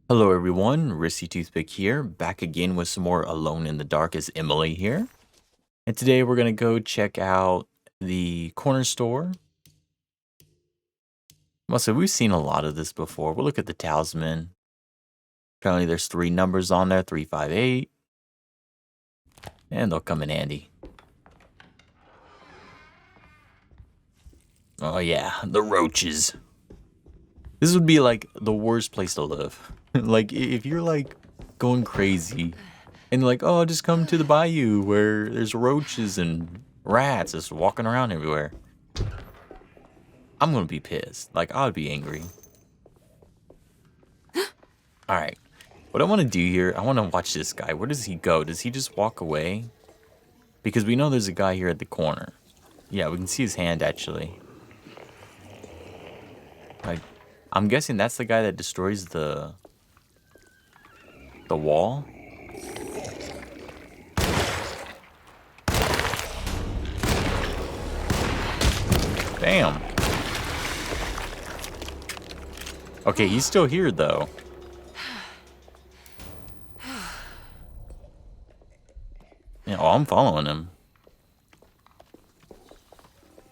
Hello everyone, Risky Toothpick here, back again with some more Alone in the Dark as Emily here. And today we're going to go check out the corner store. Also, we've seen a lot of this before. We'll look at the talisman. Apparently there's 3 numbers on there, 358. And they'll come in handy. Oh yeah, the roaches. This would be like the worst place to live. Like if you're like going crazy and like, oh, just come to the bayou where there's roaches and rats just walking around everywhere. I'm gonna be pissed. Like, I would be angry. Alright. What I want to do here, I want to watch this guy. Where does he go? Does he just walk away? Because we know there's a guy here at the corner. Yeah, we can see his hand, actually. Like, I'm guessing that's the guy that destroys the wall. Damn. Okay, he's still here, though. Yeah, oh, I'm following him.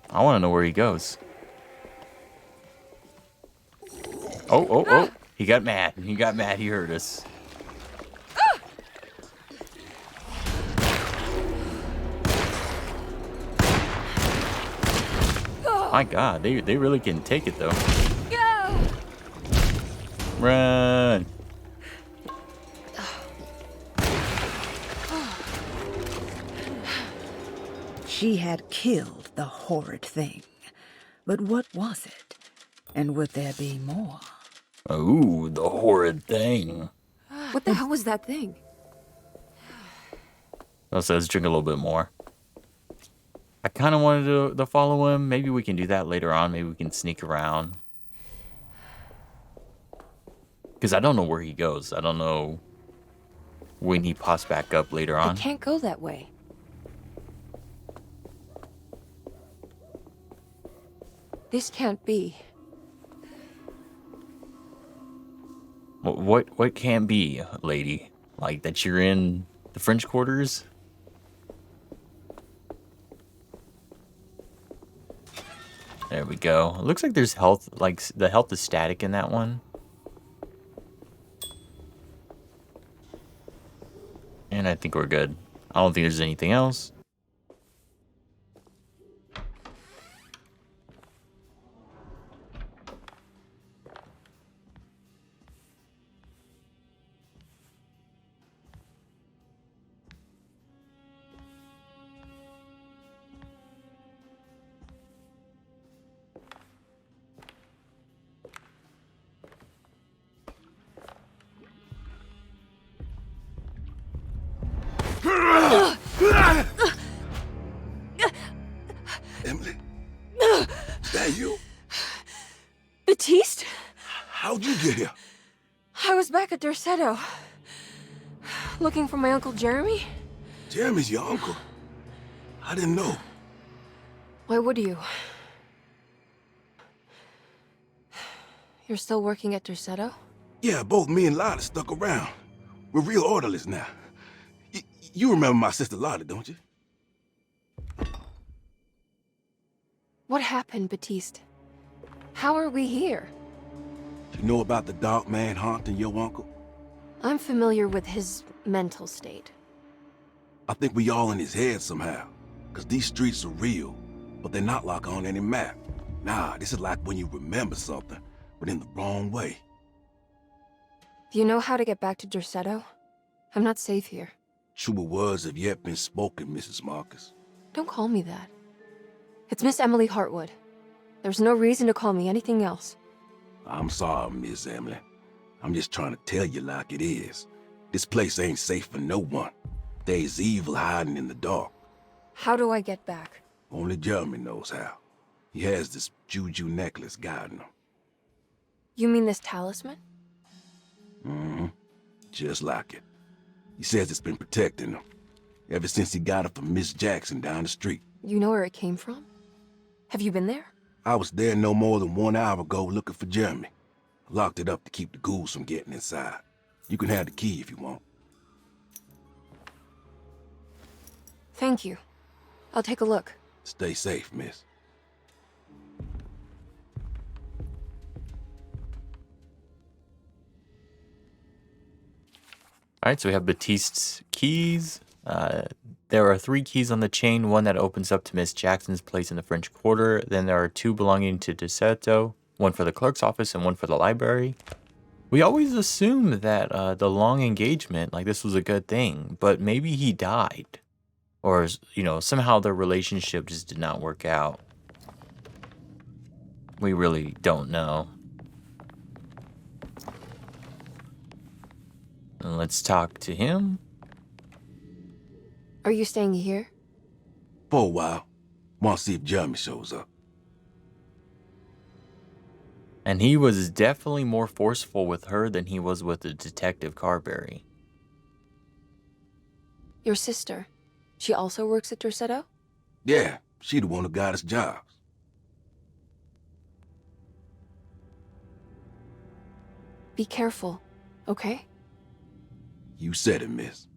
I want to know where he goes. Oh. He got mad. He got mad. He heard us. My God, they really can take it, though. Run. She had killed the horrid thing. But what was it? And would there be more? Ooh, the horrid thing. What the hell was that thing? Let's drink a little bit more. I kind of wanted to follow him. Maybe we can do that later on. Maybe we can sneak around. Because I don't know where he goes. I don't know when he pops back up later on. I can't go that way. This can't be. What can be, lady? Like that you're in the French Quarters? There we go. It looks like there's health, like the health is static in that one. And I think we're good. I don't think there's anything else. Emily? Is that you? Baptiste? How'd you get here? I was back at Derceto. Looking for my Uncle Jeremy? Jeremy's your uncle. I didn't know. Why would you? You're still working at Derceto? Yeah, both me and Lotta stuck around. We're real orderlies now. You remember my sister Lotta, don't you? What happened, Baptiste? How are we here? You know about the dark man haunting your uncle? I'm familiar with his mental state. I think we all in his head somehow. Cause these streets are real, but they're not like on any map. Nah, this is like when you remember something, but in the wrong way. Do you know how to get back to Derceto? I'm not safe here. Truer words have yet been spoken, Mrs. Marcus. Don't call me that. It's Miss Emily Hartwood. There's no reason to call me anything else. I'm sorry, Miss Emily. I'm just trying to tell you like it is. This place ain't safe for no one. There's evil hiding in the dark. How do I get back? Only Jeremy knows how. He has this juju necklace guiding him. You mean this talisman? Mm-hmm. Just like it. He says it's been protecting him ever since he got it from Miss Jackson down the street. You know where it came from? Have you been there? I was there no more than 1 hour ago looking for Jeremy. Locked it up to keep the ghouls from getting inside. You can have the key if you want. Thank you. I'll take a look. Stay safe, miss. All right, so we have Batiste's keys. There are 3 keys on the chain, one that opens up to Miss Jackson's place in the French Quarter. Then there are 2 belonging to Derceto, one for the clerk's office and one for the library. We always assume that the long engagement, like this was a good thing, but maybe he died. Or, you know, somehow their relationship just did not work out. We really don't know. And let's talk to him. Are you staying here? For a while. Want to see if Jeremy shows up. And he was definitely more forceful with her than he was with the Detective Carberry. Your sister. She also works at Derceto? Yeah, she the one who got us jobs. Be careful, okay? You said it, miss.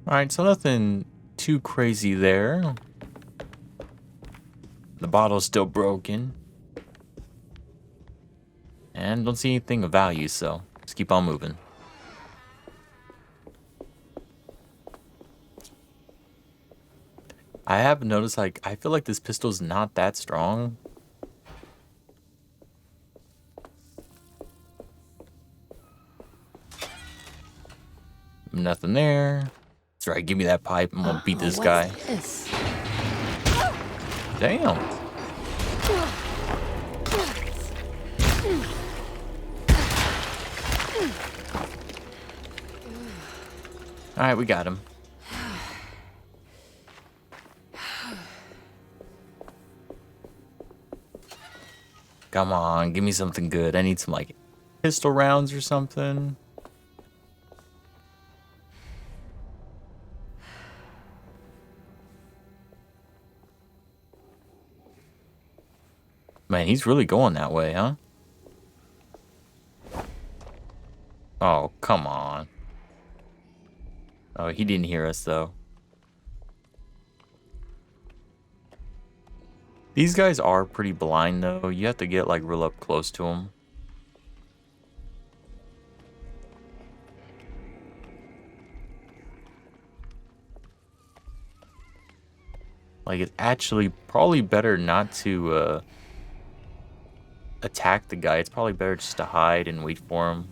Alright, so nothing too crazy there. The bottle's still broken. And don't see anything of value, so let's keep on moving. I have noticed, like, I feel like this pistol's not that strong. Nothing there. That's right, give me that pipe. I'm gonna beat this guy. This? Damn. Alright, we got him. Come on, give me something good. I need some, like, pistol rounds or something. Man, he's really going that way, huh? Oh, come on. Oh, he didn't hear us, though. These guys are pretty blind, though. You have to get, like, real up close to them. Like, it's actually probably better not to, attack the guy. It's probably better just to hide and wait for him.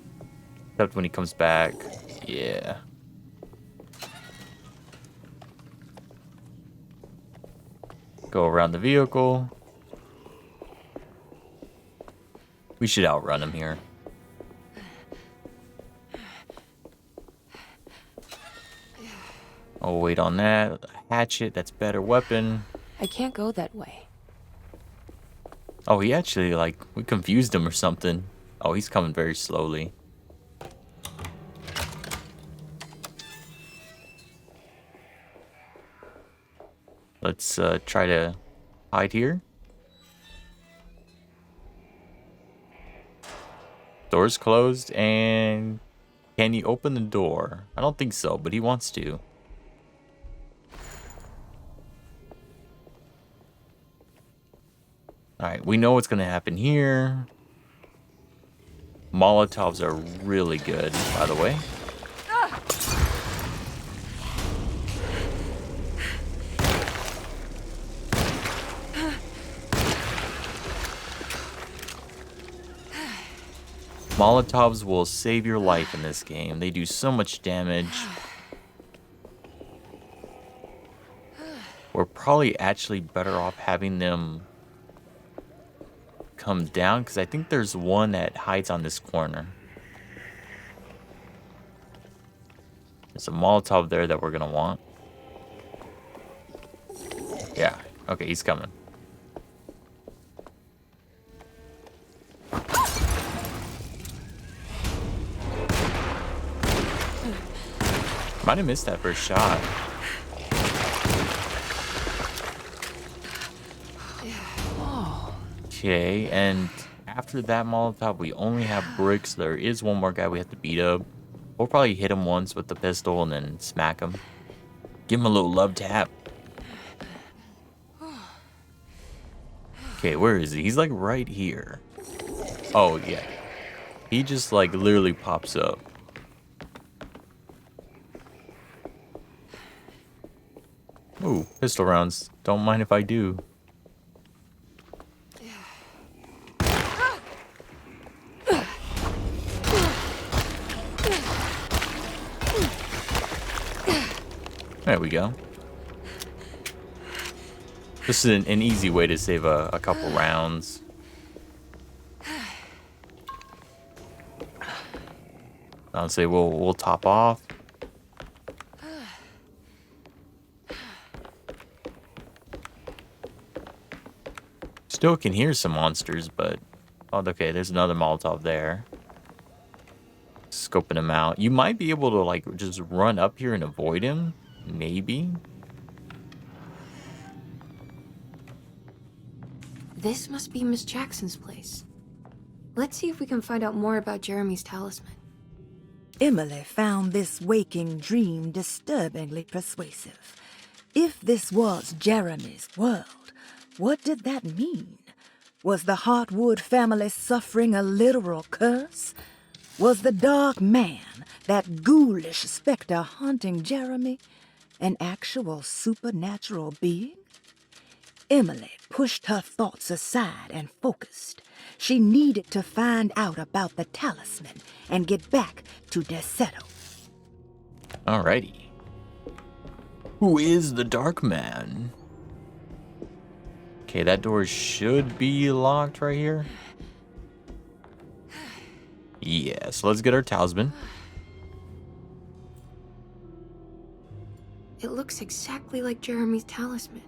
Except when he comes back. Yeah. Go around the vehicle. We should outrun him here. Oh, wait on that. A hatchet, that's better weapon. I can't go that way. Oh, he actually, like, we confused him or something. Oh, he's coming very slowly. Let's try to hide here. Door's closed, and can he open the door? I don't think so, but he wants to. Alright, we know what's going to happen here. Molotovs are really good, by the way. Molotovs will save your life in this game. They do so much damage. We're probably actually better off having them come down, because I think there's one that hides on this corner. There's a Molotov there that we're going to want. Yeah, okay, he's coming. Might have missed that first shot. Okay, and after that Molotov, we only have bricks. There is one more guy we have to beat up. We'll probably hit him once with the pistol and then smack him. Give him a little love tap. Okay, where is he? He's like right here. Oh, yeah. He just like literally pops up. Ooh, pistol rounds. Don't mind if I do. There we go. This is an easy way to save a couple rounds. I'll say we'll top off. Still can hear some monsters, but oh, okay. There's another Molotov there. Scoping him out. You might be able to like just run up here and avoid him. Maybe. This must be Miss Jackson's place. Let's see if we can find out more about Jeremy's talisman. Emily found this waking dream disturbingly persuasive. If this was Jeremy's world, what did that mean? Was the Hartwood family suffering a literal curse? Was the dark man, that ghoulish specter haunting Jeremy, an actual supernatural being? Emily pushed her thoughts aside and focused. She needed to find out about the talisman and get back to Derceto. Alrighty. Who is the Dark Man? Okay, that door should be locked right here. Yeah, so let's get our talisman. It looks exactly like Jeremy's talisman.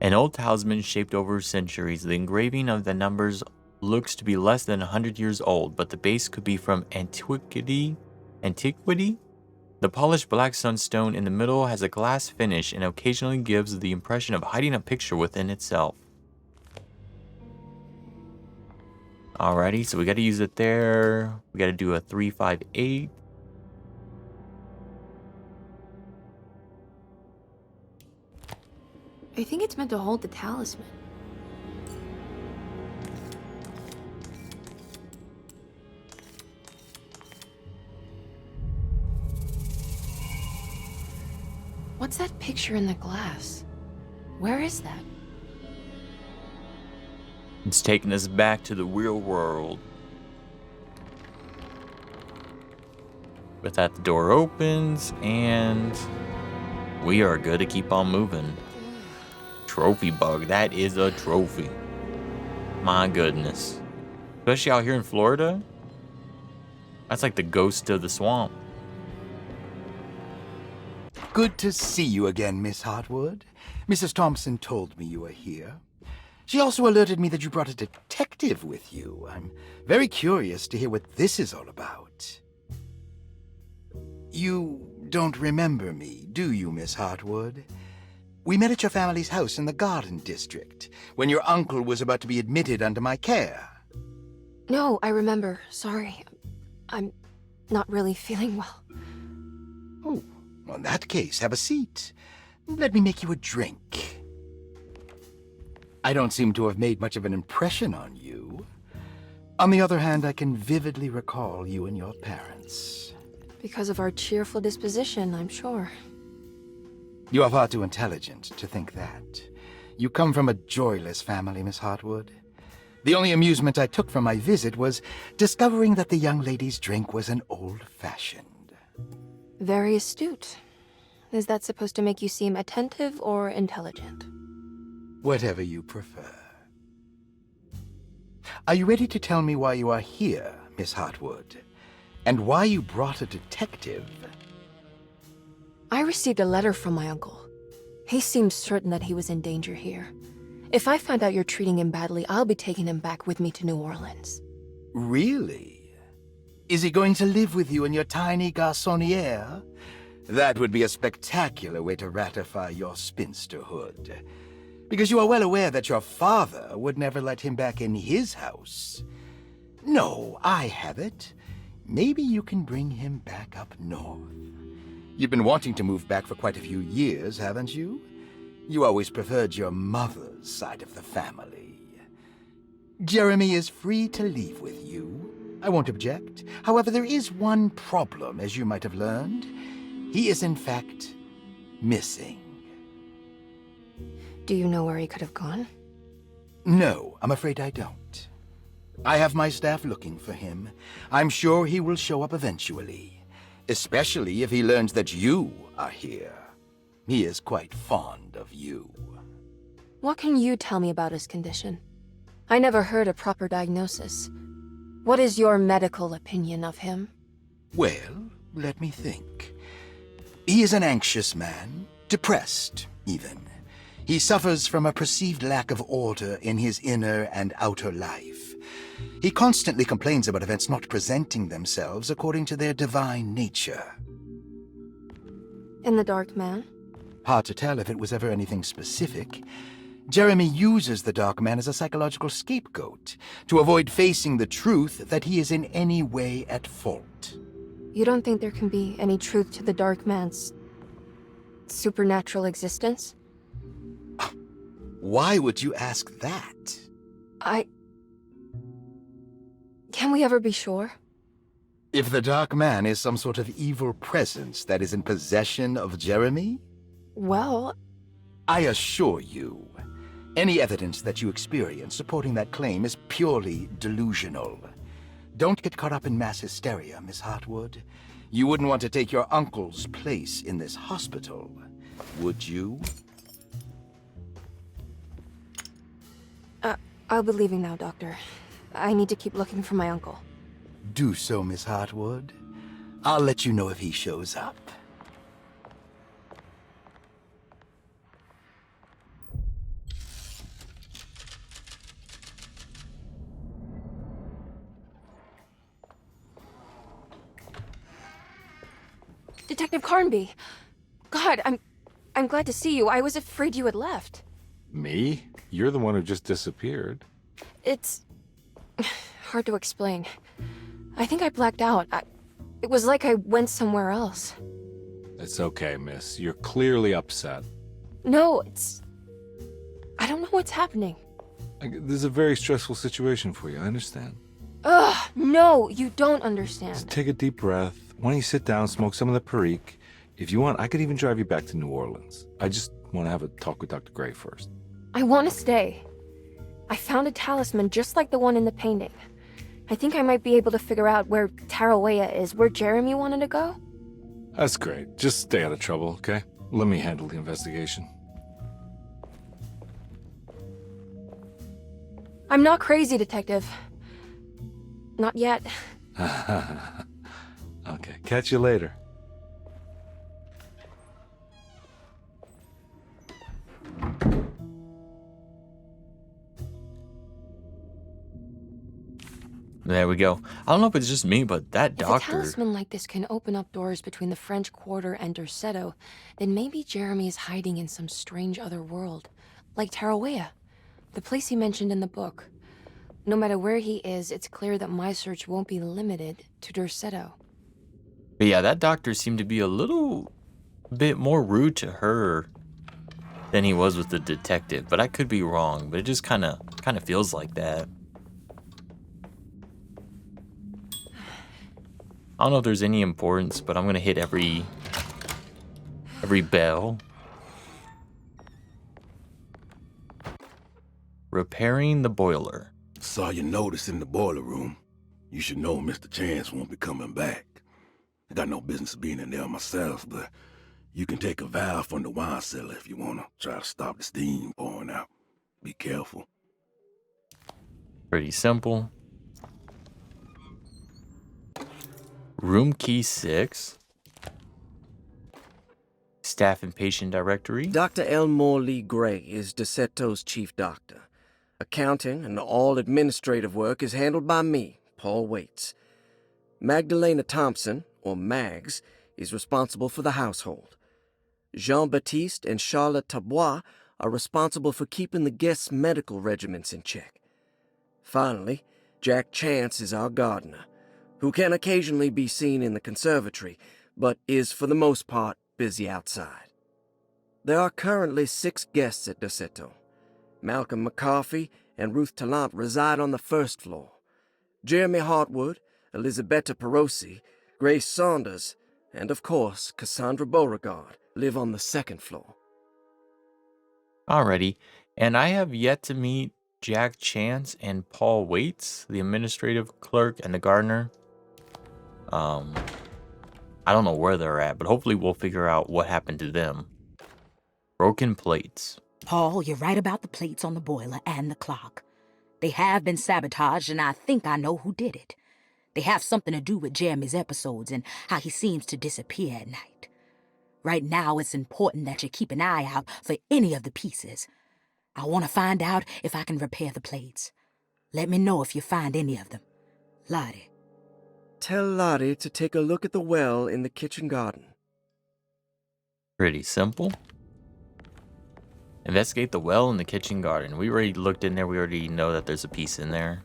An old talisman shaped over centuries. The engraving of the numbers looks to be less than 100 years old, but the base could be from antiquity? The polished black sunstone in the middle has a glass finish and occasionally gives the impression of hiding a picture within itself. Alrighty, so we got to use it there. We got to do a 358. I think it's meant to hold the talisman. What's that picture in the glass? Where is that? It's taking us back to the real world. With that, the door opens, and we are good to keep on moving. Trophy bug. That is a trophy. My goodness. Especially out here in Florida. That's like the ghost of the swamp. Good to see you again, Miss Hartwood. Mrs. Thompson told me you were here. She also alerted me that you brought a detective with you. I'm very curious to hear what this is all about. You don't remember me, do you, Miss Hartwood? We met at your family's house in the Garden District, when your uncle was about to be admitted under my care. No, I remember. Sorry. I'm not really feeling well. Oh, well, in that case, have a seat. Let me make you a drink. I don't seem to have made much of an impression on you. On the other hand, I can vividly recall you and your parents. Because of our cheerful disposition, I'm sure. You are far too intelligent to think that. You come from a joyless family, Miss Hartwood. The only amusement I took from my visit was discovering that the young lady's drink was an old-fashioned. Very astute. Is that supposed to make you seem attentive or intelligent? Whatever you prefer. Are you ready to tell me why you are here, Miss Hartwood? And why you brought a detective? I received a letter from my uncle. He seemed certain that he was in danger here. If I find out you're treating him badly, I'll be taking him back with me to New Orleans. Really? Is he going to live with you in your tiny garçonniere? That would be a spectacular way to ratify your spinsterhood. Because you are well aware that your father would never let him back in his house. No, I have it. Maybe you can bring him back up north. You've been wanting to move back for quite a few years, haven't you? You always preferred your mother's side of the family. Jeremy is free to leave with you. I won't object. However, there is one problem, as you might have learned. He is, in fact, missing. Do you know where he could have gone? No, I'm afraid I don't. I have my staff looking for him. I'm sure he will show up eventually, especially if he learns that you are here. He is quite fond of you. What can you tell me about his condition? I never heard a proper diagnosis. What is your medical opinion of him? Well, let me think. He is an anxious man, depressed, even. He suffers from a perceived lack of order in his inner and outer life. He constantly complains about events not presenting themselves according to their divine nature. And the Dark Man? Hard to tell if it was ever anything specific. Jeremy uses the Dark Man as a psychological scapegoat to avoid facing the truth that he is in any way at fault. You don't think there can be any truth to the Dark Man's supernatural existence? Why would you ask that? Can we ever be sure? If the Dark Man is some sort of evil presence that is in possession of Jeremy? Well, I assure you, any evidence that you experience supporting that claim is purely delusional. Don't get caught up in mass hysteria, Miss Hartwood. You wouldn't want to take your uncle's place in this hospital, would you? I'll be leaving now, Doctor. I need to keep looking for my uncle. Do so, Miss Hartwood. I'll let you know if he shows up. Detective Carnby! God, I'm glad to see you. I was afraid you had left. Me? You're the one who just disappeared. It's hard to explain. I think I blacked out. It was like I went somewhere else. It's okay, miss. You're clearly upset. No, I don't know what's happening. This is a very stressful situation for you, I understand. Ugh, no, you don't Just understand. take a deep breath. Why don't you sit down, smoke some of the Perique? If you want, I could even drive you back to New Orleans. I just want to have a talk with Dr. Gray first. I want to stay. I found a talisman just like the one in the painting. I think I might be able to figure out where Tarawea is, where Jeremy wanted to go. That's great. Just stay out of trouble, okay? Let me handle the investigation. I'm not crazy, Detective. Not yet. Okay, catch you later. There we go. I don't know if it's just me, but that If a doctor... talisman like this can open up doors between the French Quarter and Derceto, then maybe Jeremy is hiding in some strange other world. Like Tarawea, the place he mentioned in the book. No matter where he is, it's clear that my search won't be limited to Derceto. But yeah, that doctor seemed to be a little bit more rude to her than he was with the detective. But I could be wrong, but it just kind of feels like that. I don't know if there's any importance, but I'm going to hit every bell. Repairing the boiler. Saw your notice in the boiler room. You should know Mr. Chance won't be coming back. I got no business being in there myself, but you can take a valve from the wine cellar if you want to try to stop the steam pouring out. Be careful. Pretty simple. Room key 6. Staff and patient directory. Dr. Elmore Lee Gray is Derceto's chief doctor. Accounting and all administrative work is handled by me, Paul Waits. Magdalena Thompson, or Mags, is responsible for the household. Jean-Baptiste and Charlotte Tabois are responsible for keeping the guests' medical regimens in check. Finally, Jack Chance is our gardener, who can occasionally be seen in the conservatory, but is for the most part busy outside. There are currently 6 guests at Derceto. Malcolm McCarthy and Ruth Tallant reside on the first floor. Jeremy Hartwood, Elisabetta Perosi, Grace Saunders, and of course Cassandra Beauregard live on the second floor. Alrighty, and I have yet to meet Jack Chance and Paul Waits, the administrative clerk and the gardener. I don't know where they're at, but hopefully we'll figure out what happened to them. Broken plates. Paul, you're right about the plates on the boiler and the clock. They have been sabotaged, and I think I know who did it. They have something to do with Jeremy's episodes and how he seems to disappear at night. Right now, it's important that you keep an eye out for any of the pieces. I want to find out if I can repair the plates. Let me know if you find any of them. Lottie. Tell Lottie to take a look at the well in the kitchen garden. Pretty simple. Investigate the well in the kitchen garden. We already looked in there. We already know that there's a piece in there.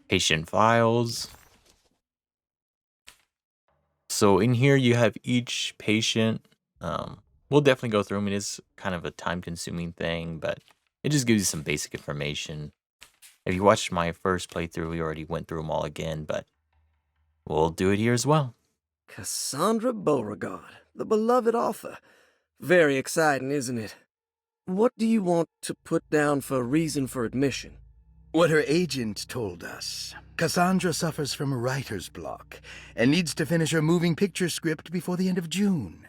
Patient files. So in here you have each patient. We'll definitely go through them. It is kind of a time-consuming thing, but it just gives you some basic information. If you watched my first playthrough, we already went through them all again, but we'll do it here as well. Cassandra Beauregard, the beloved author. Very exciting, isn't it? What do you want to put down for reason for admission? What her agent told us. Cassandra suffers from writer's block and needs to finish her moving picture script before the end of June.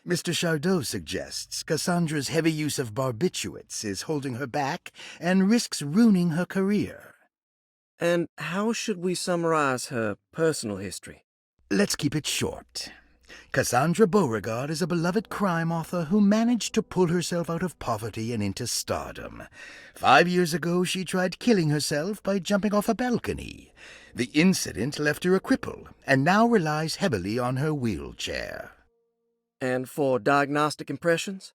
Mr. Chardot suggests Cassandra's heavy use of barbiturates is holding her back and risks ruining her career. And how should we summarize her personal history? Let's keep it short. Cassandra Beauregard is a beloved crime author who managed to pull herself out of poverty and into stardom. 5 years ago, she tried killing herself by jumping off a balcony. The incident left her a cripple, and now relies heavily on her wheelchair. And for diagnostic impressions?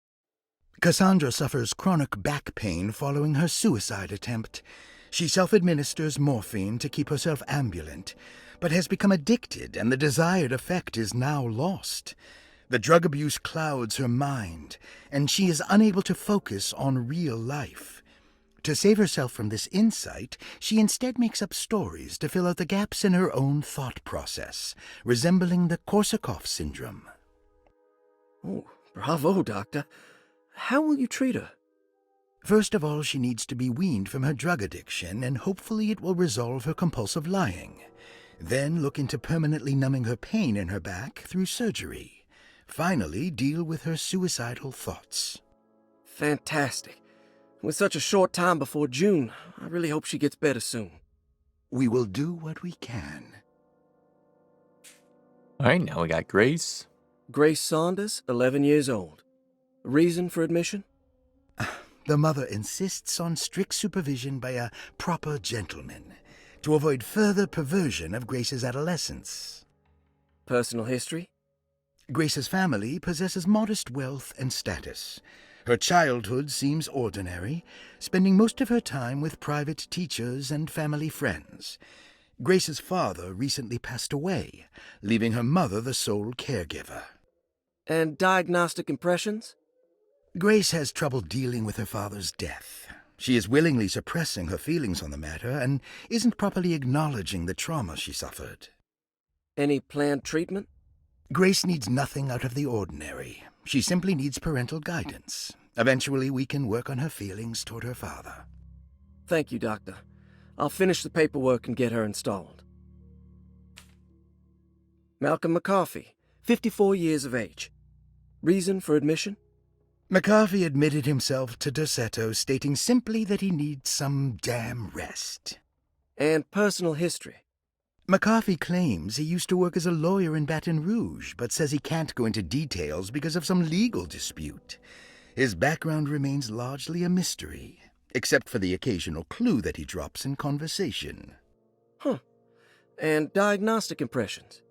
Cassandra suffers chronic back pain following her suicide attempt. She self-administers morphine to keep herself ambulant, but has become addicted, and the desired effect is now lost. The drug abuse clouds her mind, and she is unable to focus on real life. To save herself from this insight, she instead makes up stories to fill out the gaps in her own thought process, resembling the Korsakoff syndrome. Oh, bravo, Doctor. How will you treat her? First of all, she needs to be weaned from her drug addiction, and hopefully it will resolve her compulsive lying. Then look into permanently numbing her pain in her back through surgery. Finally, deal with her suicidal thoughts. Fantastic. With such a short time before June, I really hope she gets better soon. We will do what we can. Alright, now we got Grace. Grace Saunders, 11 years old. Reason for admission? The mother insists on strict supervision by a proper gentleman to avoid further perversion of Grace's adolescence. Personal history? Grace's family possesses modest wealth and status. Her childhood seems ordinary, spending most of her time with private teachers and family friends. Grace's father recently passed away, leaving her mother the sole caregiver. And diagnostic impressions? Grace has trouble dealing with her father's death. She is willingly suppressing her feelings on the matter and isn't properly acknowledging the trauma she suffered. Any planned treatment? Grace needs nothing out of the ordinary. She simply needs parental guidance. Eventually, we can work on her feelings toward her father. Thank you, Doctor. I'll finish the paperwork and get her installed. Malcolm McCarthy, 54 years of age. Reason for admission? McCarthy admitted himself to Derceto, stating simply that he needs some damn rest. And personal history? McCarthy claims he used to work as a lawyer in Baton Rouge, but says he can't go into details because of some legal dispute. His background remains largely a mystery, except for the occasional clue that he drops in conversation. Huh. And diagnostic impressions?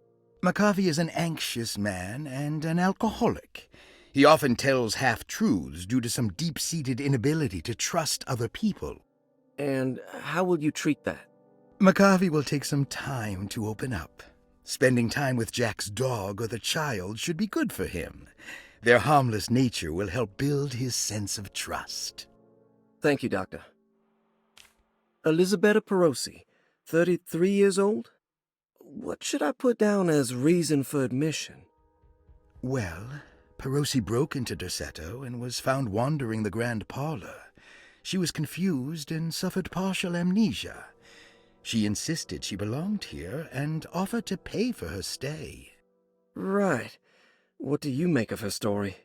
McCarthy is an anxious man and an alcoholic. He often tells half-truths due to some deep-seated inability to trust other people. And how will you treat that? McCarthy will take some time to open up. Spending time with Jack's dog or the child should be good for him. Their harmless nature will help build his sense of trust. Thank you, Doctor. Elisabetta Perosi, 33 years old? What should I put down as reason for admission? Well, Perosi broke into Derceto and was found wandering the grand parlor. She was confused and suffered partial amnesia. She insisted she belonged here and offered to pay for her stay. Right. What do you make of her story?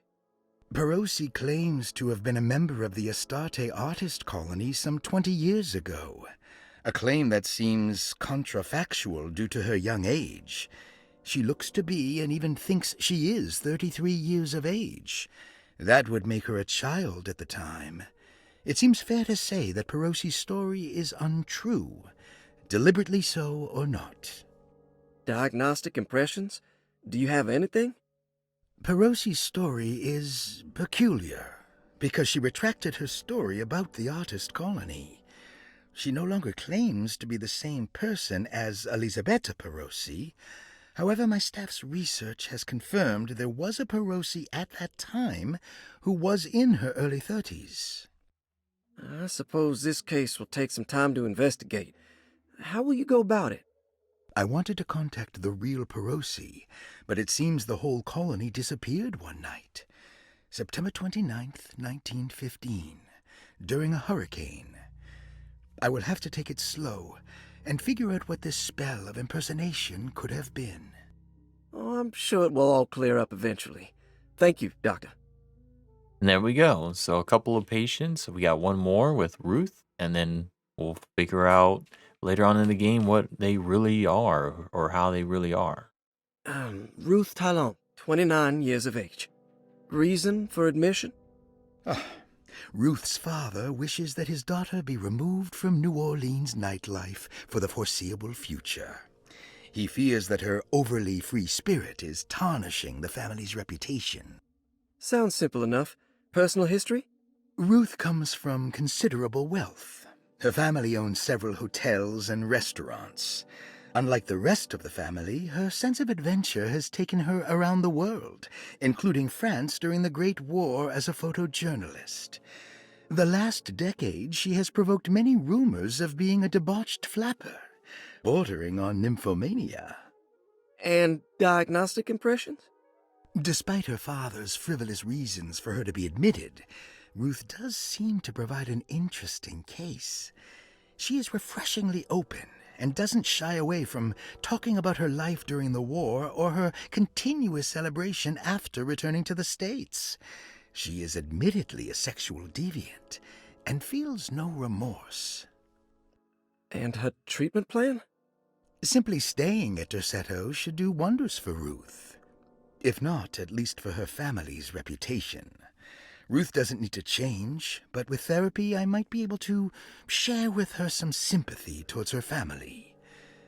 Perosi claims to have been a member of the Astarte artist colony some 20 years ago, a claim that seems contrafactual due to her young age. She looks to be and even thinks she is 33 years of age. That would make her a child at the time. It seems fair to say that Perosi's story is untrue, deliberately so or not. Diagnostic impressions? Do you have anything? Perosi's story is peculiar because she retracted her story about the artist colony. She no longer claims to be the same person as Elisabetta Perosi. However, my staff's research has confirmed there was a Perosi at that time who was in her early 30s. I suppose this case will take some time to investigate. How will you go about it? I wanted to contact the real Perosi, but it seems the whole colony disappeared one night. September 29th, 1915, during a hurricane. I will have to take it slow and figure out what this spell of impersonation could have been. Oh, I'm sure it will all clear up eventually. Thank you, Doctor. And there we go. So a couple of patients. We got one more with Ruth, and then we'll figure out later on in the game what they really are or how they really are. Ruth Talon, 29 years of age. Reason for admission? Ruth's father wishes that his daughter be removed from New Orleans nightlife for the foreseeable future. He fears that her overly free spirit is tarnishing the family's reputation. Sounds simple enough. Personal history? Ruth comes from considerable wealth. Her family owns several hotels and restaurants. Unlike the rest of the family, her sense of adventure has taken her around the world, including France during the Great War as a photojournalist. The last decade, she has provoked many rumors of being a debauched flapper, bordering on nymphomania. And diagnostic impressions? Despite her father's frivolous reasons for her to be admitted, Ruth does seem to provide an interesting case. She is refreshingly open and doesn't shy away from talking about her life during the war or her continuous celebration after returning to the States. She is admittedly a sexual deviant and feels no remorse. And her treatment plan? Simply staying at Derceto should do wonders for Ruth. If not, at least for her family's reputation. Ruth doesn't need to change, but with therapy I might be able to share with her some sympathy towards her family.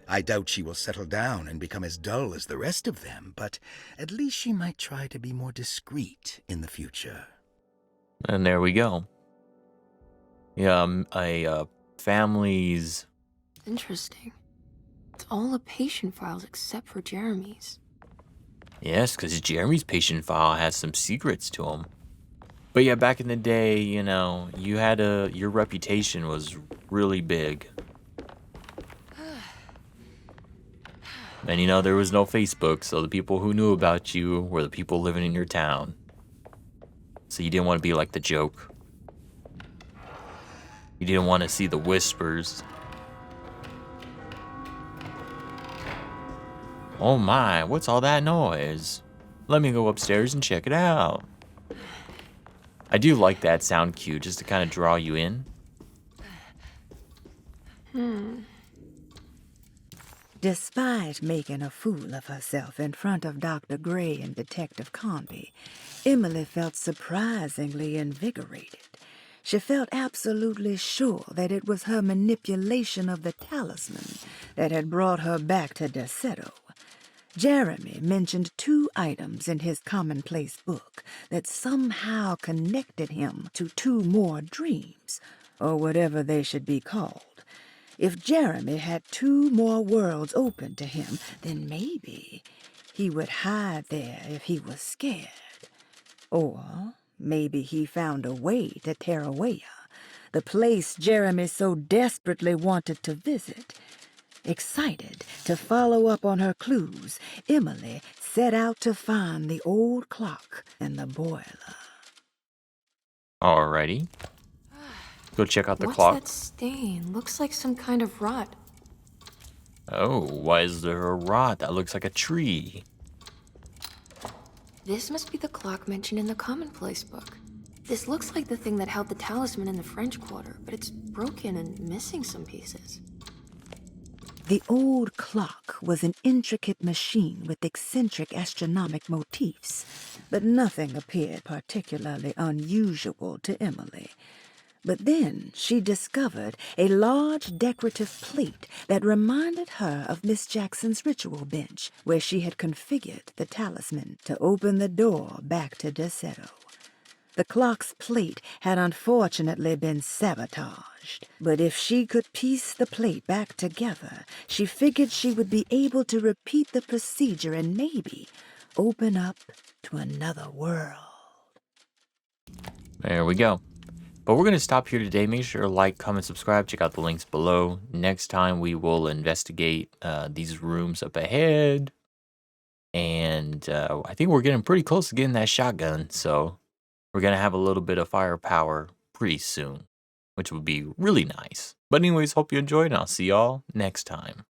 I doubt she will settle down and become as dull as the rest of them, but at least she might try to be more discreet in the future. And there we go. Yeah, a family's... Interesting. It's all the patient files except for Jeremy's. Yes, because Jeremy's patient file has some secrets to him. But yeah, back in the day, you know, your reputation was really big. And you know, there was no Facebook, so the people who knew about you were the people living in your town. So you didn't want to be like the joke. You didn't want to see the whispers. Oh my, what's all that noise? Let me go upstairs and check it out. I do like that sound cue just to kind of draw you in. Despite making a fool of herself in front of Dr. Gray and Detective Conby, Emily felt surprisingly invigorated. She felt absolutely sure that it was her manipulation of the talisman that had brought her back to Derceto. Jeremy mentioned 2 items in his commonplace book that somehow connected him to 2 more dreams, or whatever they should be called. If Jeremy had 2 more worlds open to him, then maybe he would hide there if he was scared. Or maybe he found a way to Tarawea, the place Jeremy so desperately wanted to visit. Excited to follow up on her clues, Emily set out to find the old clock and the boiler. Alrighty. Go check out the What's clock. that stain? Looks like some kind of rot. Oh, why is there a rot? That looks like a tree. This must be the clock mentioned in the commonplace book. This looks like the thing that held the talisman in the French Quarter, but it's broken and missing some pieces. The old clock was an intricate machine with eccentric astronomic motifs, but nothing appeared particularly unusual to Emily. But then she discovered a large decorative plate that reminded her of Miss Jackson's ritual bench, where she had configured the talisman to open the door back to Derceto. The clock's plate had unfortunately been sabotaged, but if she could piece the plate back together, she figured she would be able to repeat the procedure and maybe open up to another world. There we go. But we're going to stop here today. Make sure to like, comment, subscribe. Check out the links below. Next time we will investigate these rooms up ahead. And I think we're getting pretty close to getting that shotgun. So we're going to have a little bit of firepower pretty soon, which would be really nice. But anyways, hope you enjoyed, and I'll see y'all next time.